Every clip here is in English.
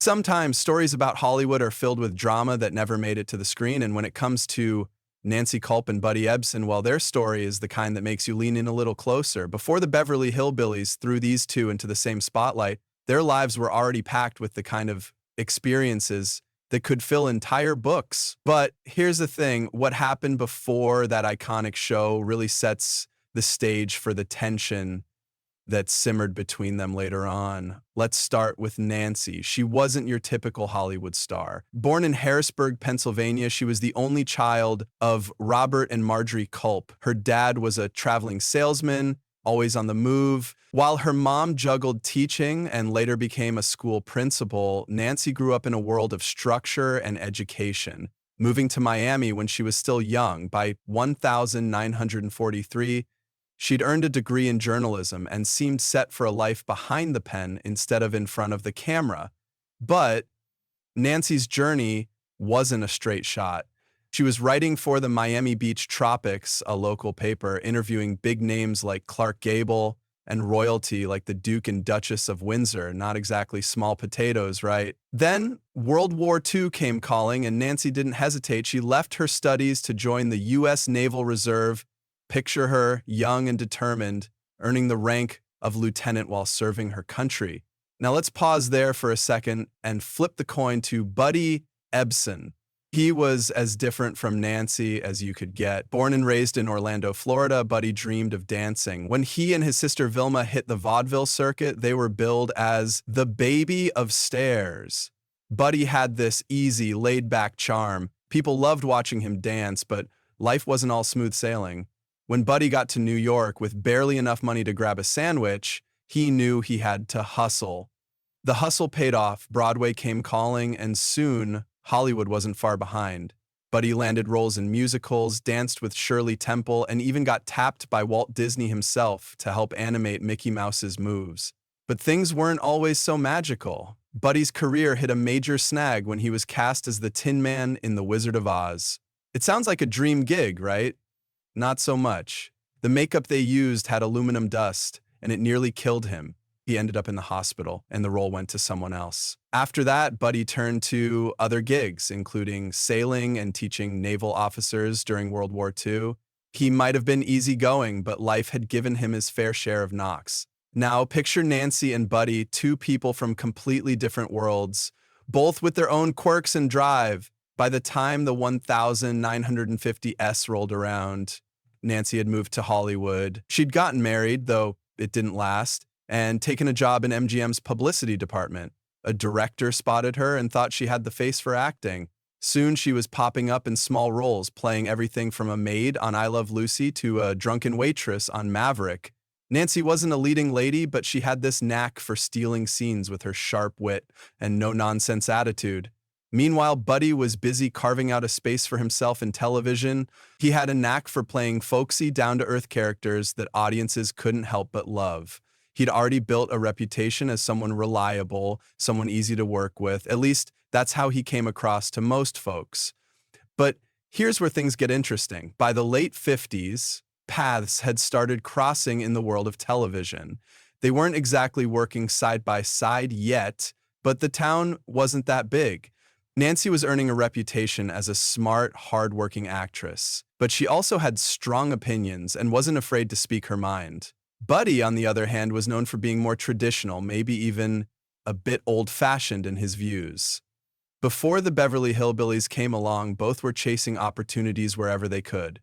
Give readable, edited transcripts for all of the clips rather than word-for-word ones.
Sometimes stories about Hollywood are filled with drama that never made it to the screen, and when it comes to Nancy Kulp and Buddy Ebsen, well, their story is the kind that makes you lean in a little closer. Before the Beverly Hillbillies threw these two into the same spotlight, their lives were already packed with the kind of experiences that could fill entire books. But here's the thing, what happened before that iconic show really sets the stage for the tension that simmered between them later on. Let's start with Nancy. She wasn't your typical Hollywood star. Born in Harrisburg, Pennsylvania, she was the only child of Robert and Marjorie Kulp. Her dad was a traveling salesman, always on the move. While her mom juggled teaching and later became a school principal, Nancy grew up in a world of structure and education. Moving to Miami when she was still young, by 1943, she'd earned a degree in journalism and seemed set for a life behind the pen instead of in front of the camera. But Nancy's journey wasn't a straight shot. She was writing for the Miami Beach Tropics, a local paper, interviewing big names like Clark Gable and royalty like the Duke and Duchess of Windsor. Not exactly small potatoes, right? Then World War II came calling, and Nancy didn't hesitate. She left her studies to join the U.S. Naval Reserve. Picture her, young and determined, earning the rank of lieutenant while serving her country. Now let's pause there for a second and flip the coin to Buddy Ebsen. He was as different from Nancy as you could get. Born and raised in Orlando, Florida, Buddy dreamed of dancing. When he and his sister Vilma hit the vaudeville circuit, they were billed as the baby of stairs. Buddy had this easy, laid-back charm. People loved watching him dance, but life wasn't all smooth sailing. When Buddy got to New York with barely enough money to grab a sandwich, he knew he had to hustle. The hustle paid off, Broadway came calling, and soon Hollywood wasn't far behind. Buddy landed roles in musicals, danced with Shirley Temple, and even got tapped by Walt Disney himself to help animate Mickey Mouse's moves. But things weren't always so magical. Buddy's career hit a major snag when he was cast as the Tin Man in The Wizard of Oz. It sounds like a dream gig, right? Not so much. The makeup they used had aluminum dust, and it nearly killed him. He ended up in the hospital, and the role went to someone else. After that, Buddy turned to other gigs, including sailing and teaching naval officers during World War II. He might have been easygoing, but life had given him his fair share of knocks. Now, picture Nancy and Buddy, two people from completely different worlds, both with their own quirks and drive. By the time the 1950s rolled around, Nancy had moved to Hollywood. She'd gotten married, though it didn't last, and taken a job in MGM's publicity department. A director spotted her and thought she had the face for acting. Soon she was popping up in small roles, playing everything from a maid on I Love Lucy to a drunken waitress on Maverick. Nancy wasn't a leading lady, but she had this knack for stealing scenes with her sharp wit and no-nonsense attitude. Meanwhile, Buddy was busy carving out a space for himself in television. He had a knack for playing folksy, down-to-earth characters that audiences couldn't help but love. He'd already built a reputation as someone reliable, someone easy to work with. At least, that's how he came across to most folks. But here's where things get interesting. By the late 50s, paths had started crossing in the world of television. They weren't exactly working side by side yet, but the town wasn't that big. Nancy was earning a reputation as a smart, hard-working actress, but she also had strong opinions and wasn't afraid to speak her mind. Buddy, on the other hand, was known for being more traditional, maybe even a bit old-fashioned in his views. Before the Beverly Hillbillies came along, both were chasing opportunities wherever they could.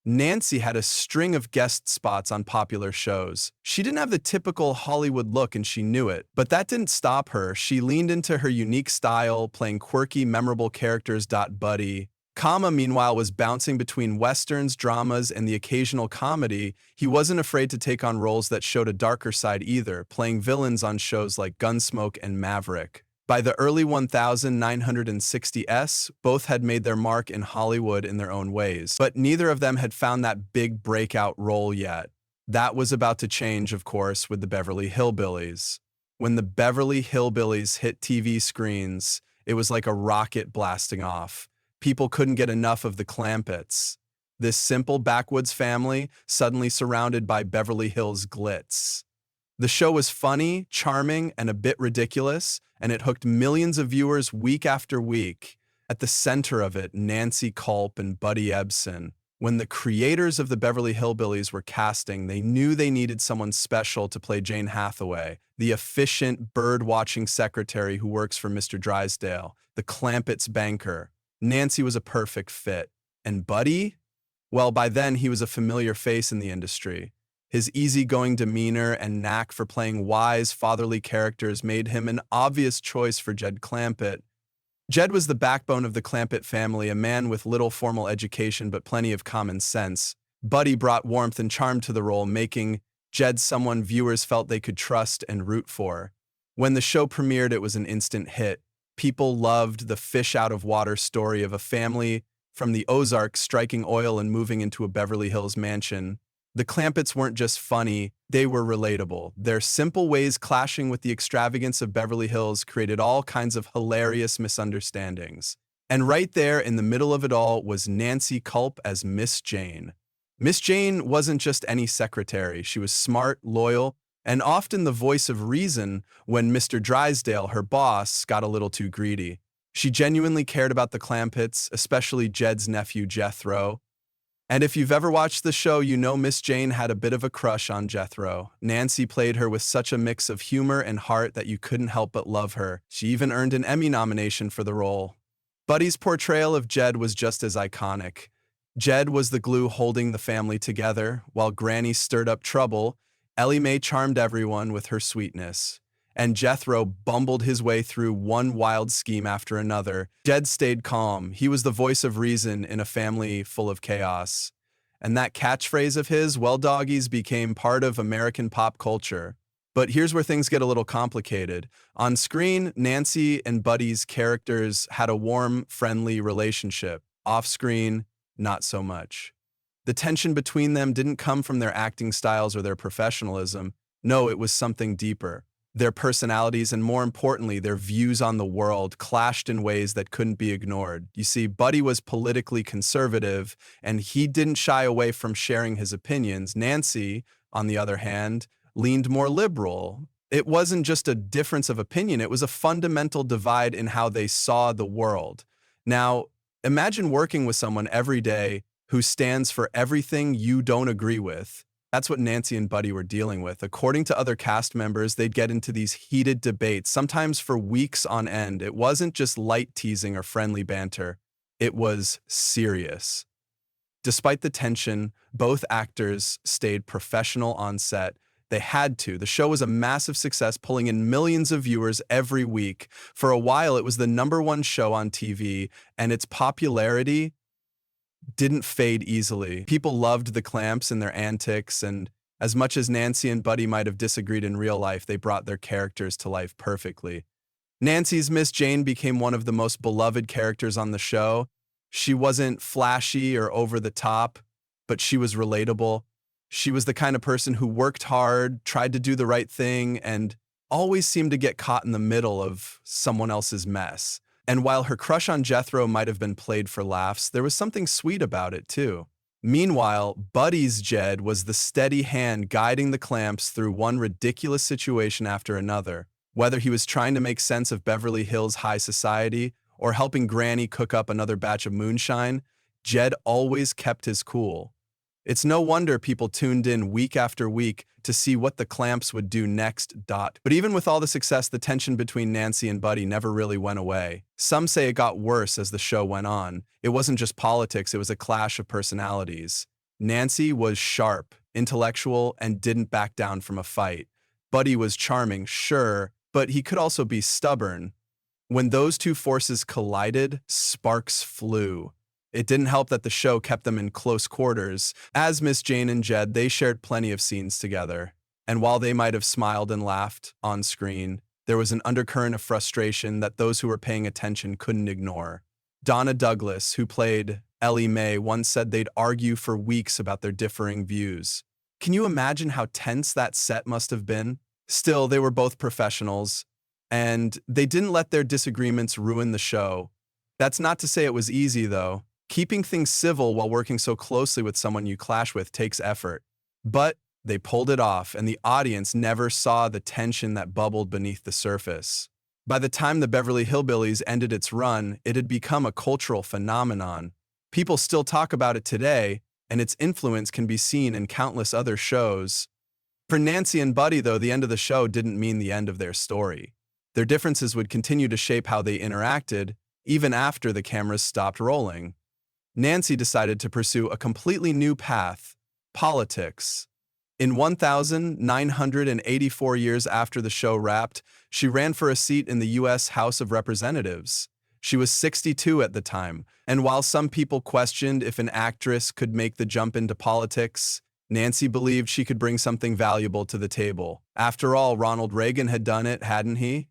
Nancy had a string of guest spots on popular shows. She didn't have the typical Hollywood look, and she knew it, but that didn't stop her. She leaned into her unique style, playing quirky, memorable characters. Buddy, meanwhile, was bouncing between westerns, dramas, and the occasional comedy. He wasn't afraid to take on roles that showed a darker side either, playing villains on shows like Gunsmoke and Maverick. By the early 1960s, both had made their mark in Hollywood in their own ways, but neither of them had found that big breakout role yet. That was about to change, of course, with the Beverly Hillbillies. When the Beverly Hillbillies hit TV screens, it was like a rocket blasting off. People couldn't get enough of the Clampetts. This simple backwoods family suddenly surrounded by Beverly Hills glitz. The show was funny, charming, and a bit ridiculous, and it hooked millions of viewers week after week. At the center of it, Nancy Kulp and Buddy Ebsen. When the creators of the Beverly Hillbillies were casting, they knew they needed someone special to play Jane Hathaway, the efficient, bird-watching secretary who works for Mr. Drysdale, the Clampett's banker. Nancy was a perfect fit. And Buddy? Well, by then he was a familiar face in the industry. His easygoing demeanor and knack for playing wise, fatherly characters made him an obvious choice for Jed Clampett. Jed was the backbone of the Clampett family, a man with little formal education but plenty of common sense. Buddy brought warmth and charm to the role, making Jed someone viewers felt they could trust and root for. When the show premiered, it was an instant hit. People loved the fish-out-of-water story of a family from the Ozarks striking oil and moving into a Beverly Hills mansion. The Clampetts weren't just funny, they were relatable. Their simple ways clashing with the extravagance of Beverly Hills created all kinds of hilarious misunderstandings. And right there in the middle of it all was Nancy Kulp as Miss Jane. Miss Jane wasn't just any secretary. She was smart, loyal, and often the voice of reason when Mr. Drysdale, her boss, got a little too greedy. She genuinely cared about the Clampetts, especially Jed's nephew Jethro. And if you've ever watched the show, you know Miss Jane had a bit of a crush on Jethro. Nancy played her with such a mix of humor and heart that you couldn't help but love her. She even earned an Emmy nomination for the role. Buddy's portrayal of Jed was just as iconic. Jed was the glue holding the family together. While Granny stirred up trouble, Ellie Mae charmed everyone with her sweetness. And Jethro bumbled his way through one wild scheme after another. Jed stayed calm. He was the voice of reason in a family full of chaos. And that catchphrase of his, "Well, doggies," became part of American pop culture. But here's where things get a little complicated. On screen, Nancy and Buddy's characters had a warm, friendly relationship. Off screen, not so much. The tension between them didn't come from their acting styles or their professionalism. No, it was something deeper. Their personalities and, more importantly, their views on the world clashed in ways that couldn't be ignored. You see, Buddy was politically conservative, and he didn't shy away from sharing his opinions. Nancy, on the other hand, leaned more liberal. It wasn't just a difference of opinion, it was a fundamental divide in how they saw the world. Now, imagine working with someone every day who stands for everything you don't agree with. That's what Nancy and Buddy were dealing with. According to other cast members, they'd get into these heated debates, sometimes for weeks on end. It wasn't just light teasing or friendly banter. It was serious. Despite the tension, both actors stayed professional on set. They had to. The show was a massive success, pulling in millions of viewers every week. For a while, it was the #1 show on TV, and its popularity didn't fade easily. People loved the Clamps and their antics, and as much as Nancy and Buddy might have disagreed in real life, they brought their characters to life perfectly. Nancy's Miss Jane became one of the most beloved characters on the show. She wasn't flashy or over the top, but she was relatable. She was the kind of person who worked hard, tried to do the right thing, and always seemed to get caught in the middle of someone else's mess. And while her crush on Jethro might have been played for laughs, there was something sweet about it, too. Meanwhile, Buddy's Jed was the steady hand guiding the Clamps through one ridiculous situation after another. Whether he was trying to make sense of Beverly Hills high society or helping Granny cook up another batch of moonshine, Jed always kept his cool. It's no wonder people tuned in week after week to see what the Clamps would do next. But even with all the success, the tension between Nancy and Buddy never really went away. Some say it got worse as the show went on. It wasn't just politics, it was a clash of personalities. Nancy was sharp, intellectual, and didn't back down from a fight. Buddy was charming, sure, but he could also be stubborn. When those two forces collided, sparks flew. It didn't help that the show kept them in close quarters. As Miss Jane and Jed, they shared plenty of scenes together. And while they might have smiled and laughed on screen, there was an undercurrent of frustration that those who were paying attention couldn't ignore. Donna Douglas, who played Ellie Mae, once said they'd argue for weeks about their differing views. Can you imagine how tense that set must have been? Still, they were both professionals, and they didn't let their disagreements ruin the show. That's not to say it was easy, though. Keeping things civil while working so closely with someone you clash with takes effort. But They pulled it off, and the audience never saw the tension that bubbled beneath the surface. By the time the Beverly Hillbillies ended its run, it had become a cultural phenomenon. People still talk about it today, and its influence can be seen in countless other shows. For Nancy and Buddy, though, the end of the show didn't mean the end of their story. Their differences would continue to shape how they interacted, even after the cameras stopped rolling. Nancy decided to pursue a completely new path: politics. In 1984 years after the show wrapped, she ran for a seat in the U.S. House of Representatives. She was 62 at the time, and while some people questioned if an actress could make the jump into politics, Nancy believed she could bring something valuable to the table. After all, Ronald Reagan had done it, hadn't he?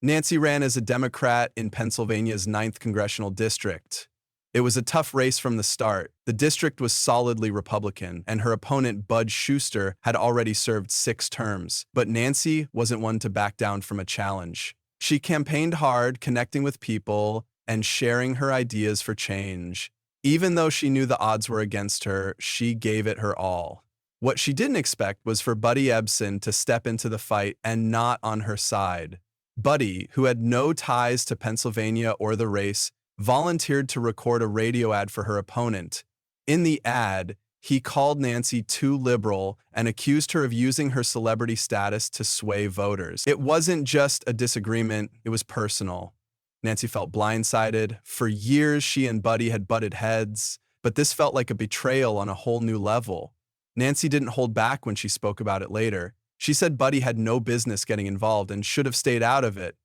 Nancy ran as a Democrat in Pennsylvania's 9th Congressional District. It was a tough race from the start. The district was solidly Republican, and her opponent, Bud Schuster, had already served 6 terms. But Nancy wasn't one to back down from a challenge. She campaigned hard, connecting with people and sharing her ideas for change. Even though she knew the odds were against her, she gave it her all. What she didn't expect was for Buddy Ebsen to step into the fight and not on her side. Buddy, who had no ties to Pennsylvania or the race, volunteered to record a radio ad for her opponent. In the ad, he called Nancy too liberal and accused her of using her celebrity status to sway voters. It wasn't just a disagreement, it was personal. Nancy felt blindsided. For years, she and Buddy had butted heads, but this felt like a betrayal on a whole new level. Nancy didn't hold back when she spoke about it later. She said Buddy had no business getting involved and should have stayed out of it.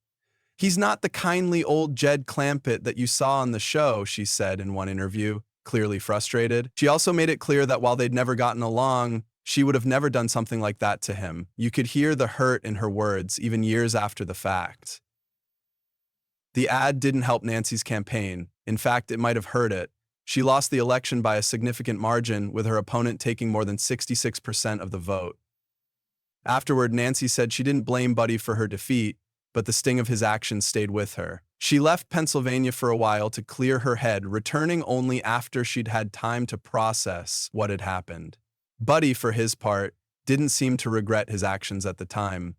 "He's not the kindly old Jed Clampett that you saw on the show," she said in one interview, clearly frustrated. She also made it clear that while they'd never gotten along, she would have never done something like that to him. You could hear the hurt in her words, even years after the fact. The ad didn't help Nancy's campaign. In fact, it might have hurt it. She lost the election by a significant margin, with her opponent taking more than 66% of the vote. Afterward, Nancy said she didn't blame Buddy for her defeat, but the sting of his actions stayed with her. She left Pennsylvania for a while to clear her head, returning only after she'd had time to process what had happened. Buddy, for his part, didn't seem to regret his actions at the time.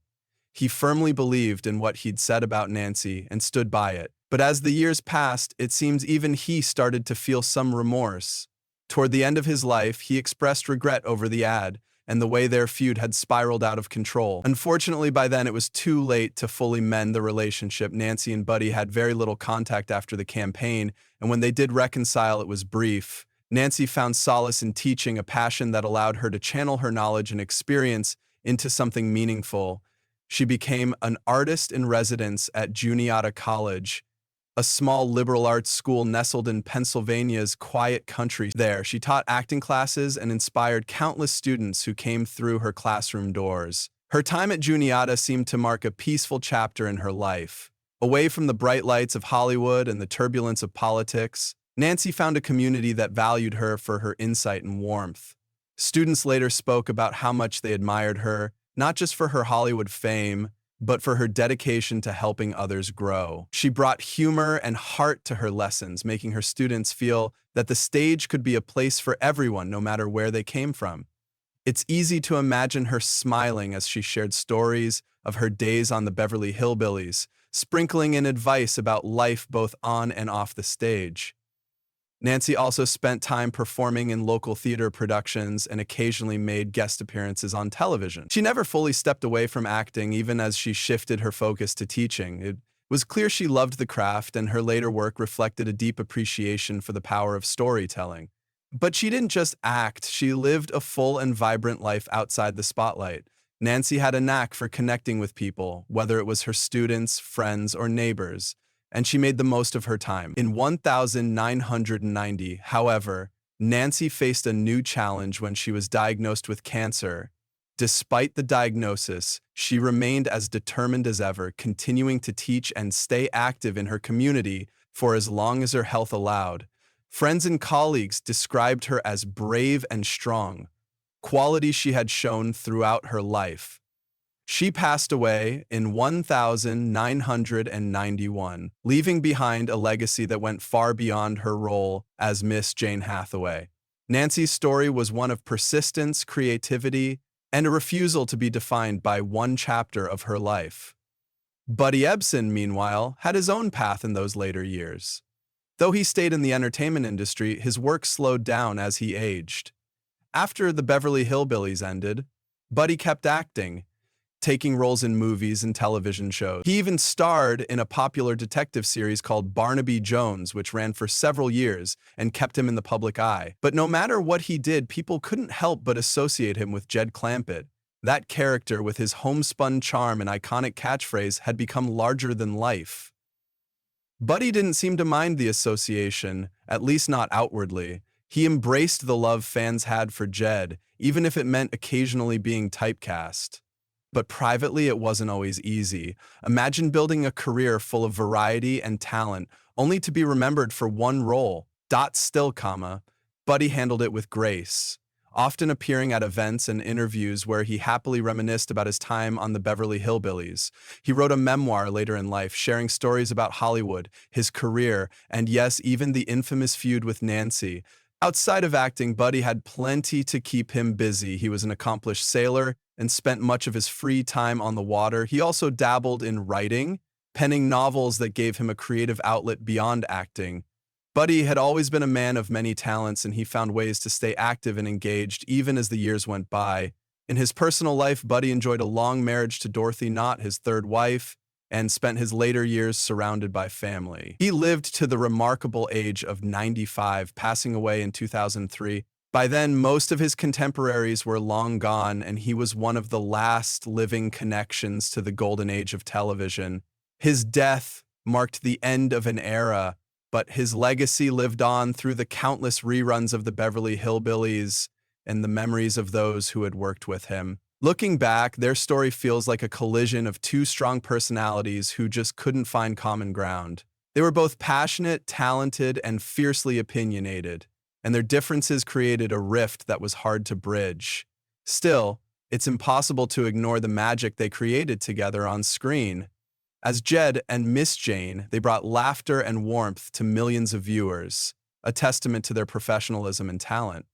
He firmly believed in what he'd said about Nancy and stood by it. But as the years passed, it seems even he started to feel some remorse. Toward the end of his life, he expressed regret over the ad and the way their feud had spiraled out of control. Unfortunately, by then it was too late to fully mend the relationship. Nancy and Buddy had very little contact after the campaign, and when they did reconcile, it was brief. Nancy found solace in teaching, a passion that allowed her to channel her knowledge and experience into something meaningful. She became an artist in residence at Juniata College, a small liberal arts school nestled in Pennsylvania's quiet country. There, she taught acting classes and inspired countless students who came through her classroom doors. Her time at Juniata seemed to mark a peaceful chapter in her life. Away from the bright lights of Hollywood and the turbulence of politics, Nancy found a community that valued her for her insight and warmth. Students later spoke about how much they admired her, not just for her Hollywood fame, but for her dedication to helping others grow. She brought humor and heart to her lessons, making her students feel that the stage could be a place for everyone, no matter where they came from. It's easy to imagine her smiling as she shared stories of her days on the Beverly Hillbillies, sprinkling in advice about life both on and off the stage. Nancy also spent time performing in local theater productions and occasionally made guest appearances on television. She never fully stepped away from acting, even as she shifted her focus to teaching. It was clear she loved the craft, and her later work reflected a deep appreciation for the power of storytelling. But she didn't just act, she lived a full and vibrant life outside the spotlight. Nancy had a knack for connecting with people, whether it was her students, friends, or neighbors, and she made the most of her time. In 1990, however, Nancy faced a new challenge when she was diagnosed with cancer. Despite the diagnosis, she remained as determined as ever, continuing to teach and stay active in her community for as long as her health allowed. Friends and colleagues described her as brave and strong, qualities she had shown throughout her life. She passed away in 1991, leaving behind a legacy that went far beyond her role as Miss Jane Hathaway. Nancy's story was one of persistence, creativity, and a refusal to be defined by one chapter of her life. Buddy Ebsen, meanwhile, had his own path in those later years. Though he stayed in the entertainment industry, his work slowed down as he aged. After the Beverly Hillbillies ended, Buddy kept acting, taking roles in movies and television shows. He even starred in a popular detective series called Barnaby Jones, which ran for several years and kept him in the public eye. But no matter what he did, people couldn't help but associate him with Jed Clampett. That character, with his homespun charm and iconic catchphrase, had become larger than life. Buddy didn't seem to mind the association, at least not outwardly. He embraced the love fans had for Jed, even if it meant occasionally being typecast. But privately, it wasn't always easy. Imagine building a career full of variety and talent, only to be remembered for one role. Still, Buddy handled it with grace, often appearing at events and interviews where he happily reminisced about his time on the Beverly Hillbillies. He wrote a memoir later in life, sharing stories about Hollywood, his career, and yes, even the infamous feud with Nancy. Outside of acting, Buddy had plenty to keep him busy. He was an accomplished sailor and spent much of his free time on the water. He also dabbled in writing, penning novels that gave him a creative outlet beyond acting. Buddy had always been a man of many talents, and he found ways to stay active and engaged even as the years went by. In his personal life, Buddy enjoyed a long marriage to Dorothy Knott, his third wife, and spent his later years surrounded by family. He lived to the remarkable age of 95, passing away in 2003. By then, most of his contemporaries were long gone, and he was one of the last living connections to the golden age of television. His death marked the end of an era, but his legacy lived on through the countless reruns of the Beverly Hillbillies and the memories of those who had worked with him. Looking back, their story feels like a collision of two strong personalities who just couldn't find common ground. They were both passionate, talented, and fiercely opinionated, and their differences created a rift that was hard to bridge. Still, it's impossible to ignore the magic they created together on screen. As Jed and Miss Jane, they brought laughter and warmth to millions of viewers, a testament to their professionalism and talent.